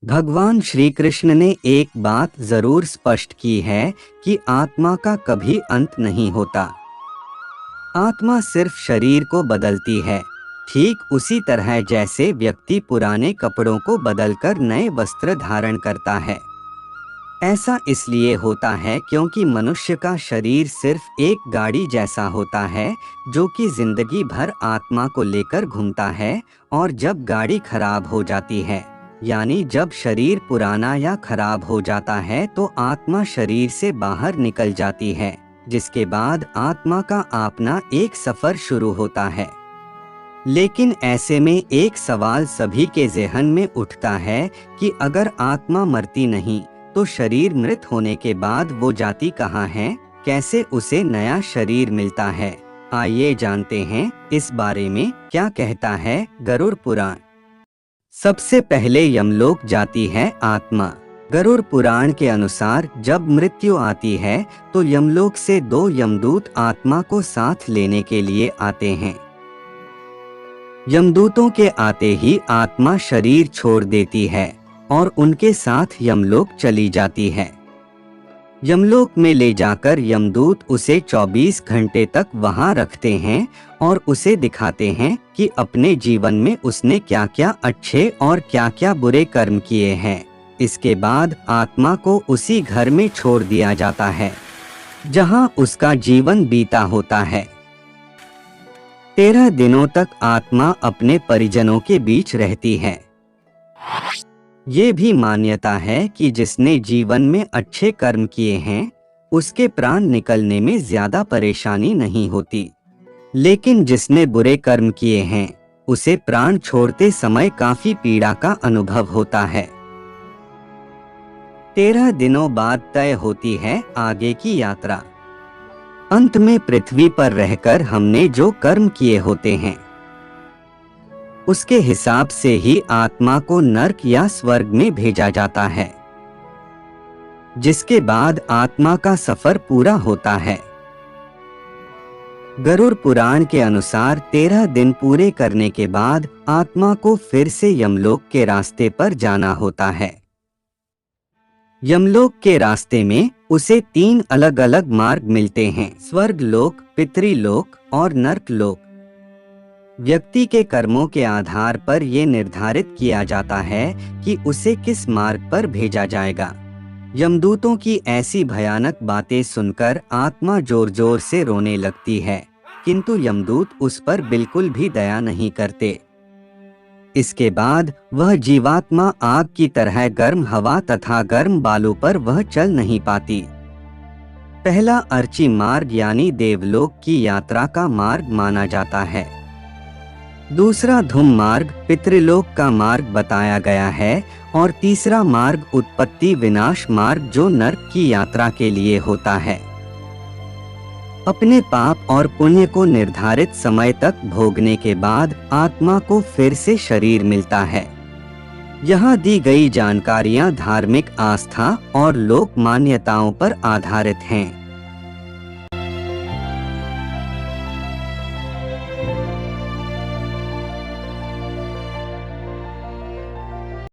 भगवान श्री कृष्ण ने एक बात जरूर स्पष्ट की है कि आत्मा का कभी अंत नहीं होता। आत्मा सिर्फ शरीर को बदलती है, ठीक उसी तरह जैसे व्यक्ति पुराने कपड़ों को बदलकर नए वस्त्र धारण करता है। ऐसा इसलिए होता है क्योंकि मनुष्य का शरीर सिर्फ एक गाड़ी जैसा होता है जो कि जिंदगी भर आत्मा को लेकर घूमता है, और जब गाड़ी खराब हो जाती है, यानी जब शरीर पुराना या खराब हो जाता है, तो आत्मा शरीर से बाहर निकल जाती है, जिसके बाद आत्मा का अपना एक सफर शुरू होता है। लेकिन ऐसे में एक सवाल सभी के ज़हन में उठता है कि अगर आत्मा मरती नहीं तो शरीर मृत होने के बाद वो जाती कहाँ है, कैसे उसे नया शरीर मिलता है। आइए जानते हैं इस बारे में क्या कहता है गरुड़ पुराण। सबसे पहले यमलोक जाती है आत्मा। गरुड़ पुराण के अनुसार जब मृत्यु आती है तो यमलोक से 2 यमदूत आत्मा को साथ लेने के लिए आते हैं। यमदूतों के आते ही आत्मा शरीर छोड़ देती है और उनके साथ यमलोक चली जाती है। यमलोक में ले जाकर यमदूत उसे 24 घंटे तक वहां रखते हैं और उसे दिखाते हैं कि अपने जीवन में उसने क्या क्या अच्छे और क्या क्या बुरे कर्म किए हैं। इसके बाद आत्मा को उसी घर में छोड़ दिया जाता है जहां उसका जीवन बीता होता है। 13 दिनों तक आत्मा अपने परिजनों के बीच रहती है। ये भी मान्यता है कि जिसने जीवन में अच्छे कर्म किए हैं उसके प्राण निकलने में ज्यादा परेशानी नहीं होती, लेकिन जिसने बुरे कर्म किए हैं उसे प्राण छोड़ते समय काफी पीड़ा का अनुभव होता है। 13 दिनों बाद तय होती है आगे की यात्रा। अंत में पृथ्वी पर रहकर हमने जो कर्म किए होते हैं उसके हिसाब से ही आत्मा को नरक या स्वर्ग में भेजा जाता है, जिसके बाद आत्मा का सफर पूरा होता है। गरुड़ पुराण के अनुसार 13 दिन पूरे करने के बाद आत्मा को फिर से यमलोक के रास्ते पर जाना होता है। यमलोक के रास्ते में उसे 3 अलग अलग मार्ग मिलते हैं, स्वर्ग लोक, पितृलोक और नरक लोक। व्यक्ति के कर्मों के आधार पर यह निर्धारित किया जाता है कि उसे किस मार्ग पर भेजा जाएगा। यमदूतों की ऐसी भयानक बातें सुनकर आत्मा जोर जोर से रोने लगती है, किंतु यमदूत उस पर बिल्कुल भी दया नहीं करते। इसके बाद वह जीवात्मा आग की तरह गर्म हवा तथा गर्म बालों पर वह चल नहीं पाती। पहला अर्ची मार्ग यानी देवलोक की यात्रा का मार्ग माना जाता है। दूसरा धूम मार्ग पितृलोक का मार्ग बताया गया है और तीसरा मार्ग उत्पत्ति विनाश मार्ग जो नरक की यात्रा के लिए होता है। अपने पाप और पुण्य को निर्धारित समय तक भोगने के बाद आत्मा को फिर से शरीर मिलता है। यहाँ दी गई जानकारियाँ धार्मिक आस्था और लोक मान्यताओं पर आधारित हैं।